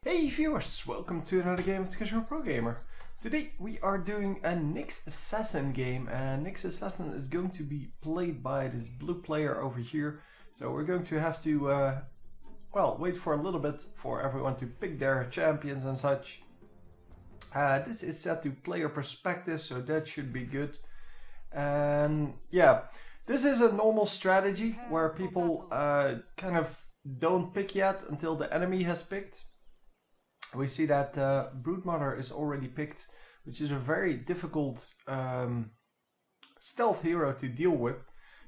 Hey viewers, welcome to another game of the Casual Pro Gamer. Today we are doing a Nyx Assassin game, and Nyx Assassin is going to be played by this blue player over here. So we're going to have to, wait for a little bit for everyone to pick their champions and such. This is set to player perspective, so that should be good. And yeah, this is a normal strategy where people kind of don't pick yet until the enemy has picked. We see that Broodmother is already picked, which is a very difficult stealth hero to deal with.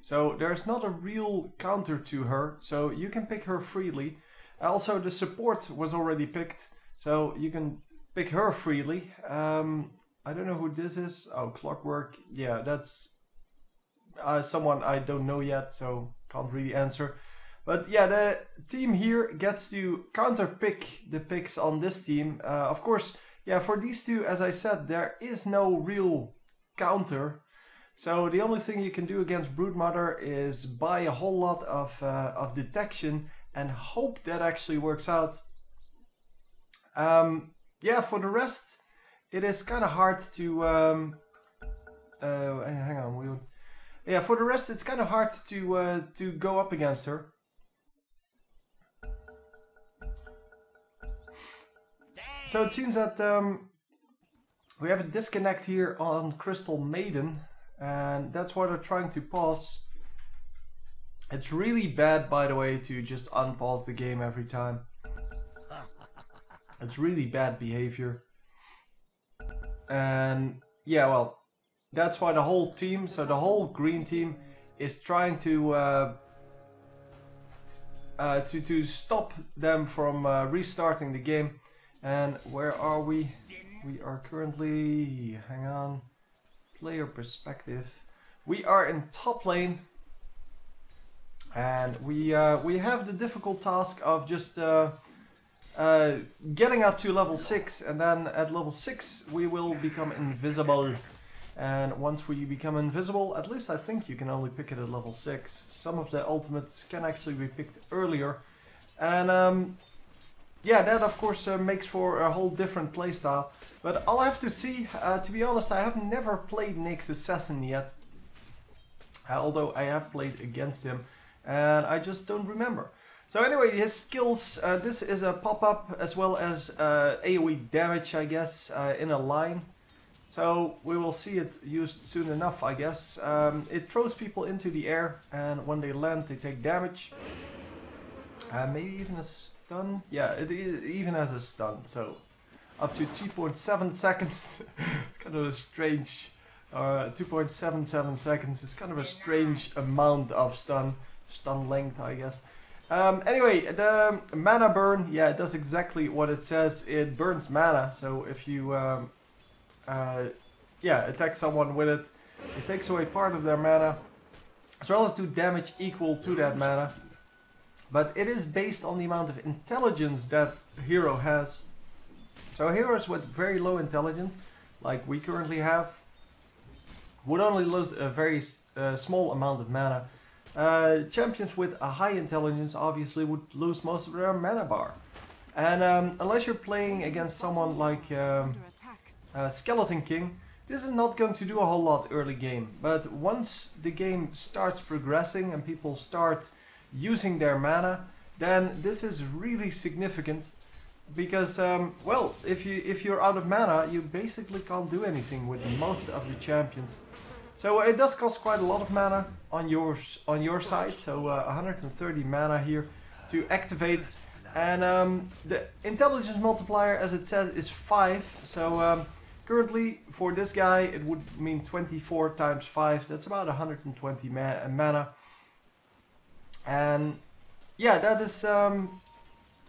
So there's not a real counter to her, so you can pick her freely. Also, the support was already picked, so you can pick her freely. I don't know who this is. Oh, Clockwork. Yeah, that's someone I don't know yet, so can't really answer. But yeah, the team here gets to counter pick the picks on this team. Of course, yeah, for these two, as I said, there is no real counter. So the only thing you can do against Broodmother is buy a whole lot of detection and hope that actually works out. Yeah, for the rest, it is kind of hard to... hang on. Yeah, for the rest, it's kind of hard to go up against her. So it seems that we have a disconnect here on Crystal Maiden, and that's why they're trying to pause. It's really bad, by the way, to just unpause the game every time. It's really bad behavior. And yeah, well, that's why the whole team, so the whole green team, is trying to stop them from restarting the game. And where are we? We are currently, hang on, player perspective. We are in top lane, and we have the difficult task of just getting up to level 6, and then at level 6 we will become invisible. And once we become invisible, at least I think you can only pick it at level 6. Some of the ultimates can actually be picked earlier, and yeah, that of course makes for a whole different playstyle. But I'll have to see. To be honest, I have never played Nyx Assassin yet. Although I have played against him, and I just don't remember. So anyway, his skills, this is a pop-up as well as AoE damage, I guess, in a line. So we will see it used soon enough, I guess. It throws people into the air, and when they land they take damage. Maybe even a stun? Yeah, it even has a stun, so up to 2.7 seconds. It's kind of a strange... 2.77 seconds is kind of a strange amount of stun length, I guess. Anyway, the mana burn, yeah, it does exactly what it says. It burns mana, so if you attack someone with it, it takes away part of their mana, as well as do damage equal to that mana. But it is based on the amount of intelligence that hero has. So heroes with very low intelligence, like we currently have, would only lose a very small amount of mana. Champions with a high intelligence obviously would lose most of their mana bar. And unless you're playing against someone like Skeleton King, this is not going to do a whole lot early game. But once the game starts progressing and people start using their mana, then this is really significant, because well, if you're out of mana, you basically can't do anything with most of the champions. So it does cost quite a lot of mana on your side, so 130 mana here to activate, and the intelligence multiplier, as it says, is 5. So currently for this guy it would mean 24 times 5. That's about 120 mana. And yeah, that is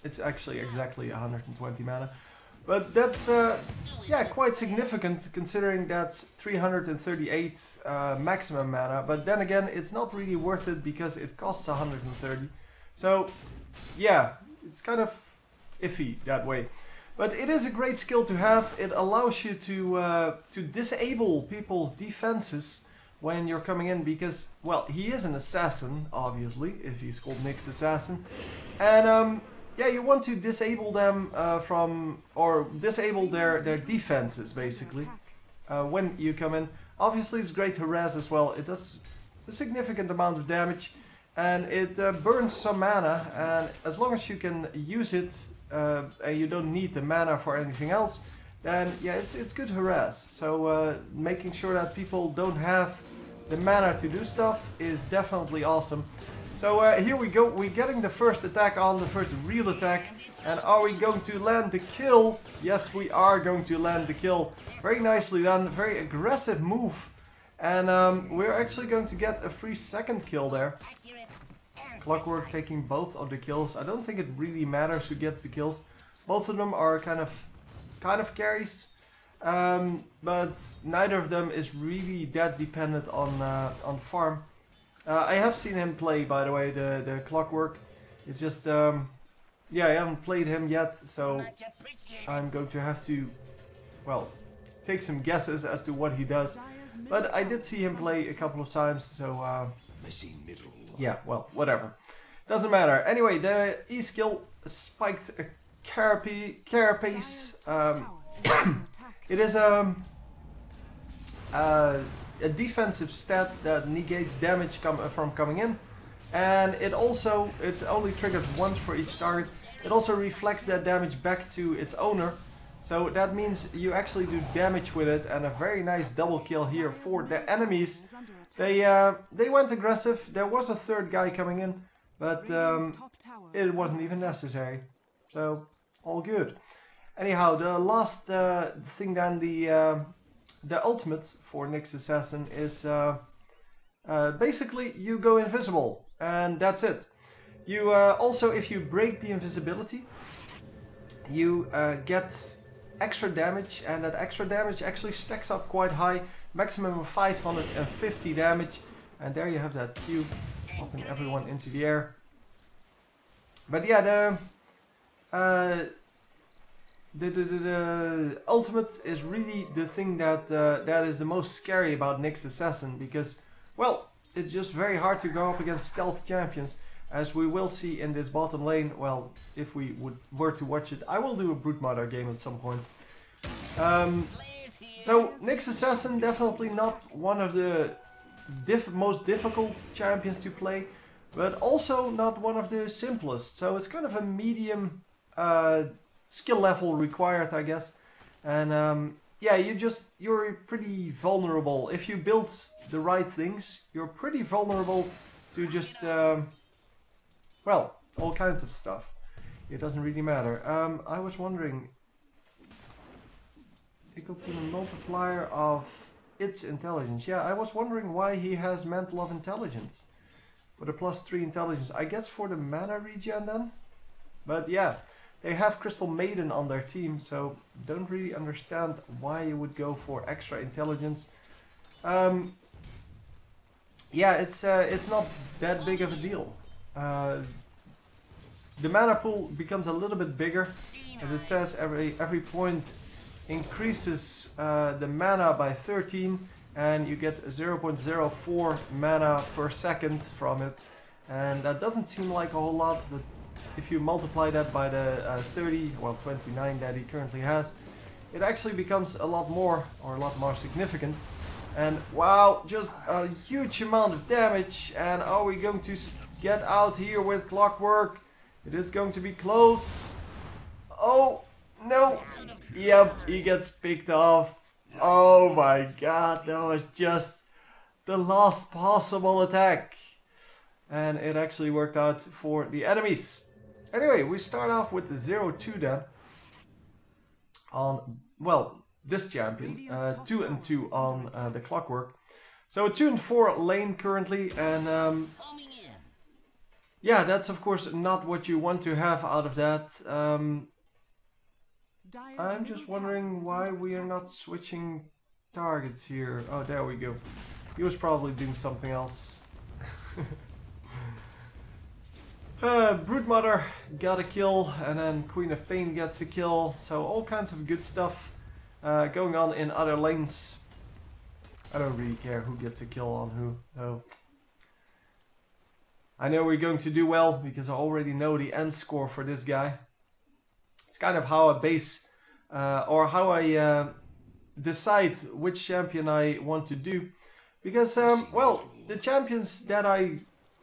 it's actually exactly 120 mana, but that's yeah, quite significant considering that's 338 maximum mana. But then again, it's not really worth it because it costs 130. So yeah, it's kind of iffy that way. But it is a great skill to have. It allows you to disable people's defenses when you're coming in, because, well, he is an assassin, obviously, if he's called Nyx Assassin. And yeah, you want to disable them or disable their defenses basically when you come in. Obviously, it's great harass as well. It does a significant amount of damage, and it burns some mana. And as long as you can use it, and you don't need the mana for anything else, then yeah, it's good harass. So making sure that people don't have the mana to do stuff is definitely awesome. So here we go, we're getting the first attack on, the first real attack. And are we going to land the kill? Yes, we are going to land the kill. Very nicely done, very aggressive move. And we're actually going to get a free second kill there. Clockwork taking both of the kills. I don't think it really matters who gets the kills. Both of them are kind of carries. But neither of them is really that dependent on farm. I have seen him play, by the way, the Clockwork. It's just, yeah, I haven't played him yet, so I'm going to have to, well, take some guesses as to what he does. But I did see him play a couple of times, so, yeah, well, whatever. Doesn't matter. Anyway, the E skill spiked a carapace. It is a defensive stat that negates damage from coming in, and it only triggers once for each target. It also reflects that damage back to its owner, so that means you actually do damage with it, and a very nice double kill here for the enemies. They went aggressive. There was a third guy coming in, but it wasn't even necessary, so all good. Anyhow, the last thing then, the ultimate for Nyx Assassin is basically you go invisible, and that's it. You also, if you break the invisibility, you get extra damage, and that extra damage actually stacks up quite high, maximum of 550 damage, and there you have that Q, popping everyone into the air. But yeah, the ultimate is really the thing that that is the most scary about Nyx Assassin, because, well, it's just very hard to go up against stealth champions, as we will see in this bottom lane. Well, if we were to watch it, I will do a Broodmother game at some point. So Nyx Assassin, definitely not one of the most difficult champions to play, but also not one of the simplest. So it's kind of a medium skill level required, I guess. And yeah, you're pretty vulnerable. If you build the right things, you're pretty vulnerable to just, well, all kinds of stuff. It doesn't really matter. I was wondering, equal to the multiplier of its intelligence. Yeah, I was wondering why he has Mantle of Intelligence. With a +3 intelligence. I guess for the mana regen then? But yeah, they have Crystal Maiden on their team, so don't really understand why you would go for extra intelligence. Yeah, it's not that big of a deal. The mana pool becomes a little bit bigger, as it says every point increases the mana by 13, and you get 0.04 mana per second from it, and that doesn't seem like a whole lot, but if you multiply that by the 30, well 29 that he currently has, it actually becomes a lot more, or a lot more significant. And wow, just a huge amount of damage. And are we going to get out here with Clockwork? It is going to be close. Oh no, yep, he gets picked off. Oh my god, that was just the last possible attack, and it actually worked out for the enemies. Anyway, we start off with the 0-2 then on, well, this champion, 2 and 2 on the Clockwork. So 2 and 4 lane currently, and yeah, that's of course not what you want to have out of that. I'm just wondering why we are not switching targets here. Oh, there we go. He was probably doing something else. Broodmother got a kill, and then Queen of Pain gets a kill. So all kinds of good stuff going on in other lanes. I don't really care who gets a kill on who. So I know we're going to do well because I already know the end score for this guy. It's kind of how I base or how I decide which champion I want to do. Because, well, the champions that I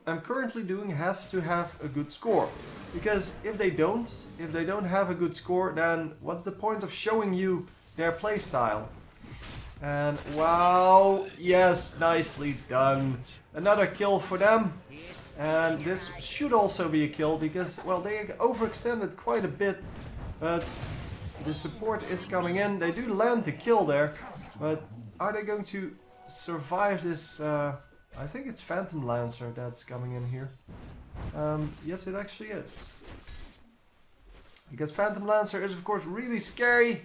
am currently doing have to have a good score. Because if they don't have a good score, then what's the point of showing you their playstyle? And wow, yes, nicely done. Another kill for them. And this should also be a kill because, well, they overextended quite a bit. But the support is coming in. They do land the kill there. But are they going to survive this? I think it's Phantom Lancer that's coming in here. Yes, it actually is. Because Phantom Lancer is, of course, really scary.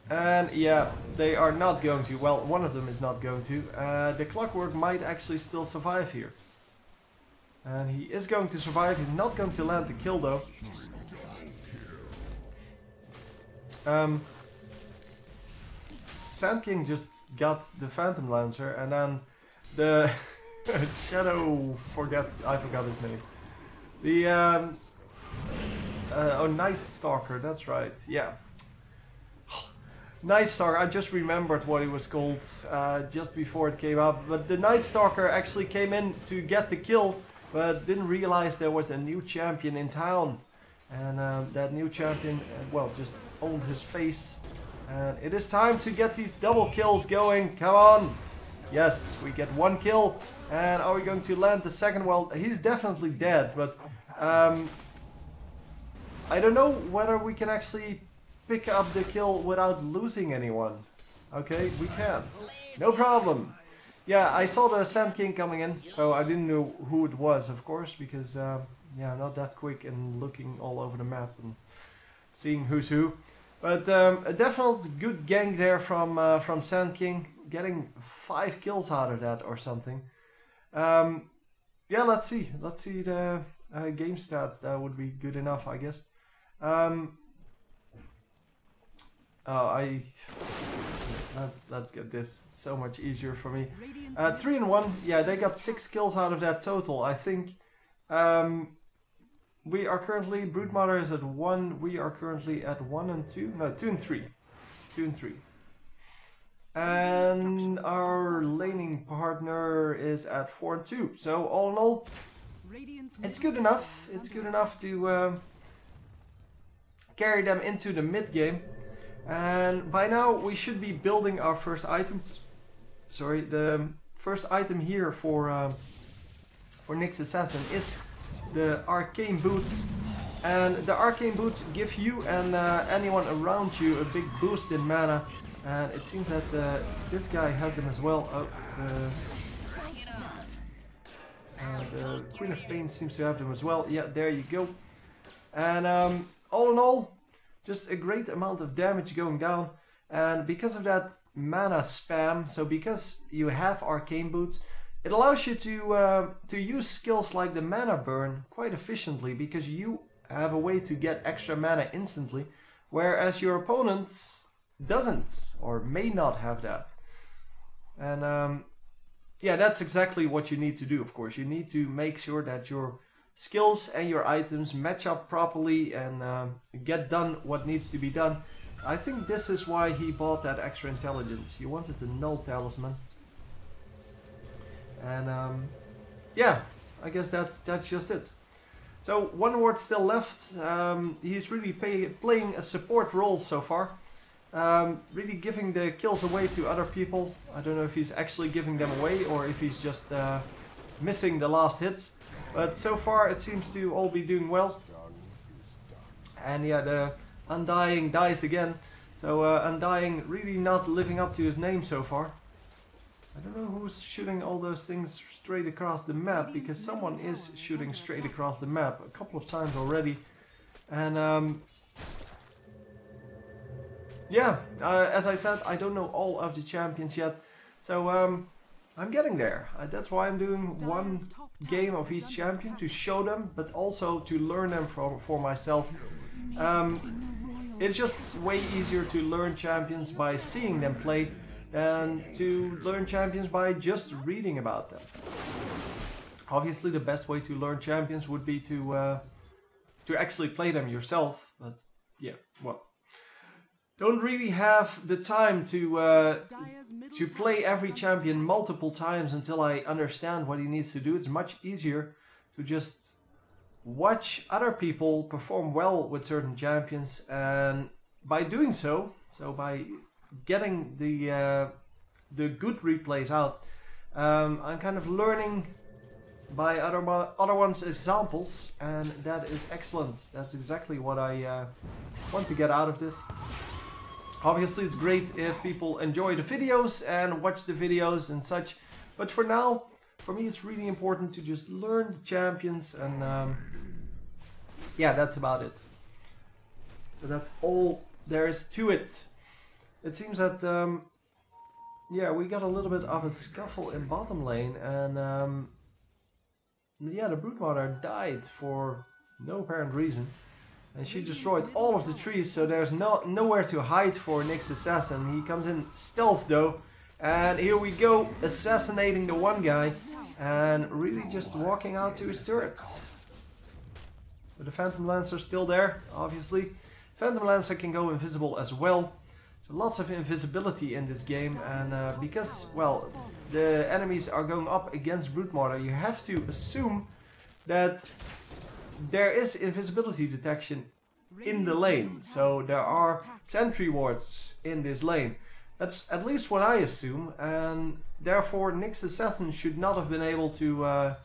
And yeah, they are not going to. Well, one of them is not going to. The Clockwork might actually still survive here. And he is going to survive. He's not going to land the kill, though. Sand King just got the Phantom Lancer, and then the Shadow, I forgot his name. The oh, Night Stalker, that's right, yeah. Night Stalker, I just remembered what he was called just before it came up. But the Night Stalker actually came in to get the kill, but didn't realize there was a new champion in town. And that new champion, well, just owned his face. And it is time to get these double kills going. Come on! Yes, we get one kill. And are we going to land the second? Well, he's definitely dead, but I don't know whether we can actually pick up the kill without losing anyone. Okay, we can. No problem. Yeah, I saw the Sand King coming in, so I didn't know who it was, of course, because yeah, I'm not that quick in looking all over the map and seeing who's who. But a definite good gank there from Sand King, getting 5 kills out of that or something. Yeah, let's see the game stats. That would be good enough, I guess. Let's get this. It's so much easier for me. 3 and 1. Yeah, they got 6 kills out of that total, I think. We are currently, Broodmother is at 1. We are currently at 1 and 2. No, 2 and 3. 2 and 3. And our laning partner is at 4 and 2. So all in all, it's good enough. It's good enough to carry them into the mid game. And by now we should be building our first items. Sorry, the first item here for Nyx Assassin is the Arcane Boots. And the Arcane Boots give you and anyone around you a big boost in mana. And it seems that this guy has them as well. Oh, the Queen of Pain seems to have them as well. Yeah, there you go. And all in all, just a great amount of damage going down. And because of that mana spam, so because you have Arcane Boots, it allows you to use skills like the mana burn quite efficiently, because you have a way to get extra mana instantly, whereas your opponent doesn't or may not have that. And yeah, that's exactly what you need to do. Of course, you need to make sure that your skills and your items match up properly and get done what needs to be done. I think this is why he bought that extra intelligence. He wanted the null talisman. And yeah, I guess that's just it. So one word still left. He's really playing a support role so far. Really giving the kills away to other people. I don't know if he's actually giving them away or if he's just missing the last hits. But so far it seems to all be doing well. And yeah, the Undying dies again. So Undying really not living up to his name so far. I don't know who's shooting all those things straight across the map, because someone is shooting straight across the map a couple of times already. And yeah, as I said, I don't know all of the champions yet. So I'm getting there. That's why I'm doing one game of each champion to show them, but also to learn them for myself. It's just way easier to learn champions by seeing them play than to learn champions by just reading about them. Obviously, the best way to learn champions would be to actually play them yourself. But yeah, well, don't really have the time to play every champion multiple times until I understand what he needs to do. It's much easier to just watch other people perform well with certain champions, and by doing so by getting the good replays out, I'm kind of learning by other ones' examples, and that is excellent. That's exactly what I want to get out of this. Obviously, it's great if people enjoy the videos and watch the videos and such, but for now, for me, it's really important to just learn the champions, and yeah, that's about it. So that's all there is to it. It seems that yeah, we got a little bit of a scuffle in bottom lane, and yeah, the Broodmother died for no apparent reason. And she destroyed all of the trees, so there's nowhere to hide for Nyx Assassin. He comes in stealth though, and here we go, assassinating the one guy, and really just walking out to his turret. But the Phantom Lancer still there, obviously. Phantom Lancer can go invisible as well. So lots of invisibility in this game, and because, well, the enemies are going up against Broodmother, you have to assume that there is invisibility detection in the lane. So there are sentry wards in this lane. That's at least what I assume, and therefore Nyx Assassin should not have been able to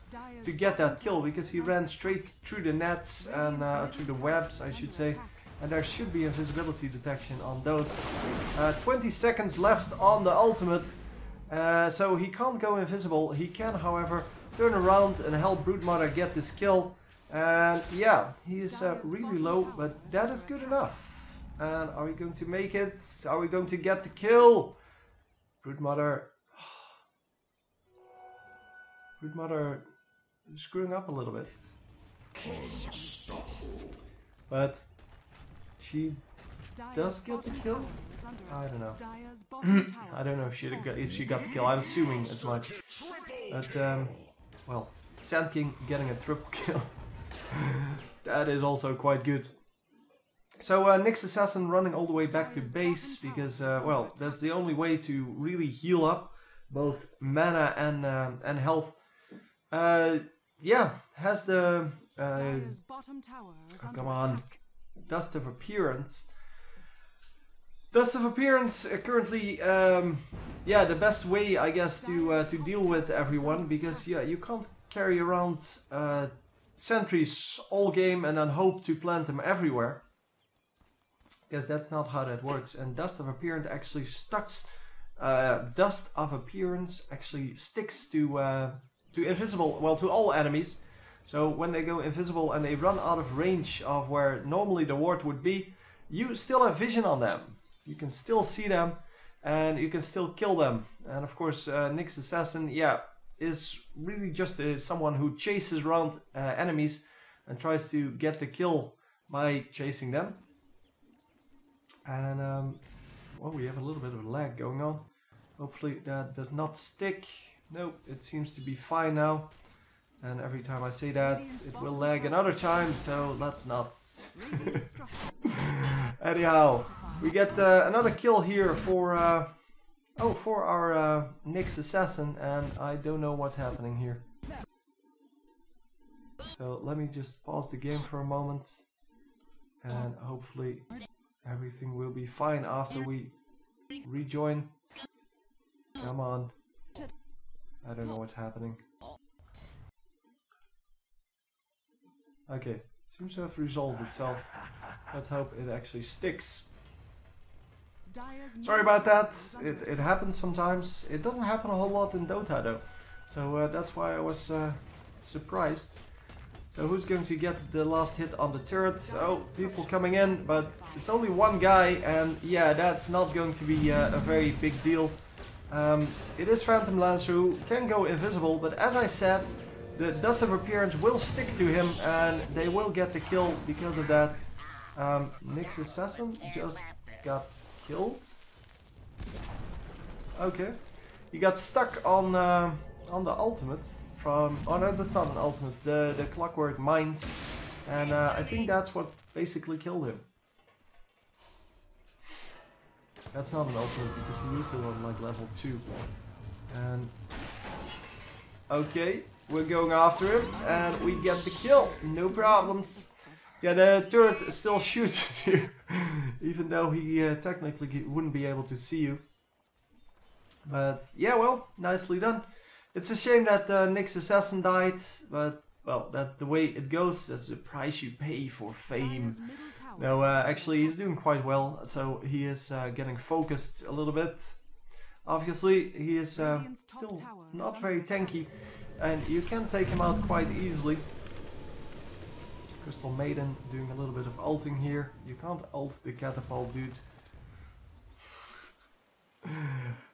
get that kill, because he ran straight through the nets and through the webs, I should say, and there should be invisibility detection on those. 20 seconds left on the ultimate, so he can't go invisible. He can, however, turn around and help Broodmother get this kill, and yeah, he is really low, but that is good enough. And are we going to make it? Are we going to get the kill? Broodmother screwing up a little bit. But she does get the kill? I don't know. I don't know if she got the kill. I'm assuming as much. But, well, Sand King getting a triple kill. That is also quite good. So Nyx Assassin running all the way back to base, because, well, that's the only way to really heal up both mana and health. Yeah, has the... oh, come on. Dust of Appearance. Dust of Appearance currently, yeah, the best way, I guess, to deal with everyone, because, yeah, you can't carry around sentries all game and then hope to plant them everywhere. Because that's not how that works. And Dust of Appearance actually sticks. Dust of Appearance actually sticks to invisible, well, to all enemies. So when they go invisible and they run out of range of where normally the ward would be, you still have vision on them. You can still see them, and you can still kill them. And of course, Nyx Assassin, yeah, is really just someone who chases around enemies and tries to get the kill by chasing them. And, well, we have a little bit of a lag going on. Hopefully that does not stick. Nope, it seems to be fine now. And every time I say that, it will lag another time, so let's not. Anyhow, we get another kill here for our Nyx Assassin, and I don't know what's happening here. So let me just pause the game for a moment, and hopefully everything will be fine after we rejoin. Come on. I don't know what's happening. Okay, seems to have resolved itself. Let's hope it actually sticks. Sorry about that, it happens sometimes. It doesn't happen a whole lot in Dota though. So that's why I was surprised. So who's going to get the last hit on the turret? Oh, people coming in, but it's only one guy, and yeah, that's not going to be a very big deal. It is Phantom Lancer who can go invisible, but as I said, the Dust of Appearance will stick to him, and they will get the kill because of that. Nyx Assassin just got killed. Okay, he got stuck on the ultimate from, oh no, that's not an ultimate, the clockwork mines. And I think that's what basically killed him. That's not an ultimate because he used it on like level 2. And okay, we're going after him and we get the kill, no problems. Yeah, the turret still shoots you, even though he technically wouldn't be able to see you. But yeah, well, nicely done. It's a shame that Nick's assassin died, but well, that's the way it goes. That's the price you pay for fame. No, actually he's doing quite well, so he is getting focused a little bit. Obviously, he is still not very tanky, and you can take him out quite easily. Crystal Maiden doing a little bit of ulting here. You can't ult the catapult, dude.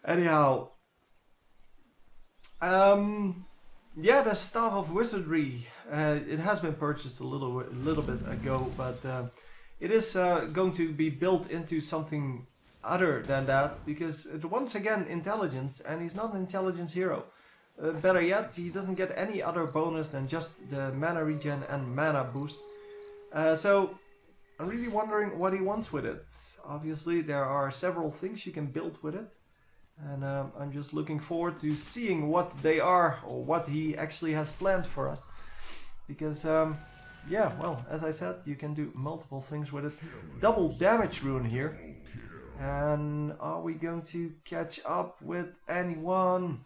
Anyhow. Yeah, the Staff of Wizardry. It has been purchased a little bit ago, but it is going to be built into something other than that, because once again, intelligence, and he's not an intelligence hero. Better yet, he doesn't get any other bonus than just the mana regen and mana boost. So I'm really wondering what he wants with it. Obviously, there are several things you can build with it. And I'm just looking forward to seeing what they are, or what he actually has planned for us. Because, yeah, well, as I said, you can do multiple things with it. Double damage rune here. And are we going to catch up with anyone?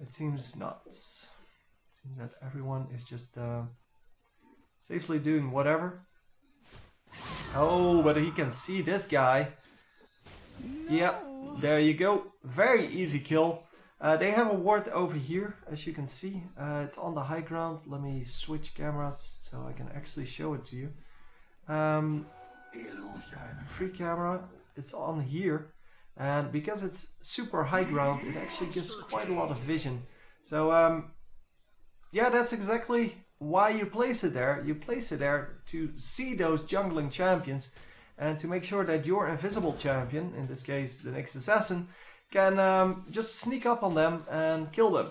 It seems not. It seems that everyone is just safely doing whatever. Oh, but he can see this guy. Yep, there you go. Very easy kill. They have a ward over here, as you can see. It's on the high ground. Let me switch cameras so I can actually show it to you. Free camera. It's on here. And because it's super high ground, it actually gives quite a lot of vision. So, yeah, that's exactly why you place it there. You place it there to see those jungling champions and to make sure that your invisible champion, in this case the next assassin, can just sneak up on them and kill them.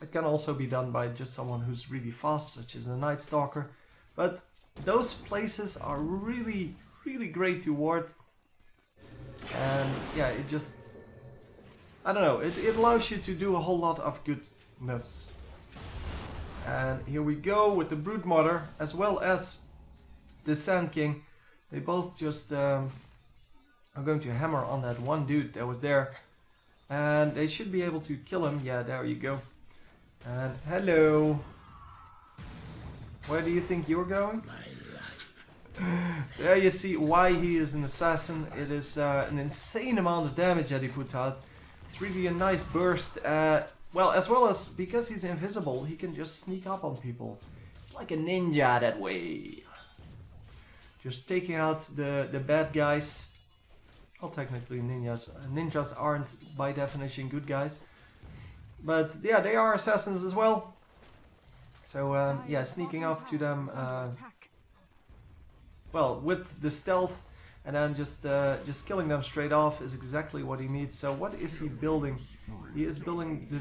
It can also be done by just someone who's really fast, such as a Night Stalker. But those places are really, really great to ward. And yeah, it just, I don't know, it allows you to do a whole lot of goodness. And here we go with the Broodmother as well as the Sand King. They both just are going to hammer on that one dude that was there. And they should be able to kill him. Yeah, there you go. And hello. Where do you think you're going? There you see why he is an assassin. It is an insane amount of damage that he puts out. It's really a nice burst. Well, as well as because he's invisible, he can just sneak up on people. It's like a ninja that way. Just taking out the bad guys. Well, technically ninjas aren't by definition good guys. But yeah, they are assassins as well. So yeah, sneaking up to them. Well, with the stealth, and then just killing them straight off is exactly what he needs. So what is he building? He is building the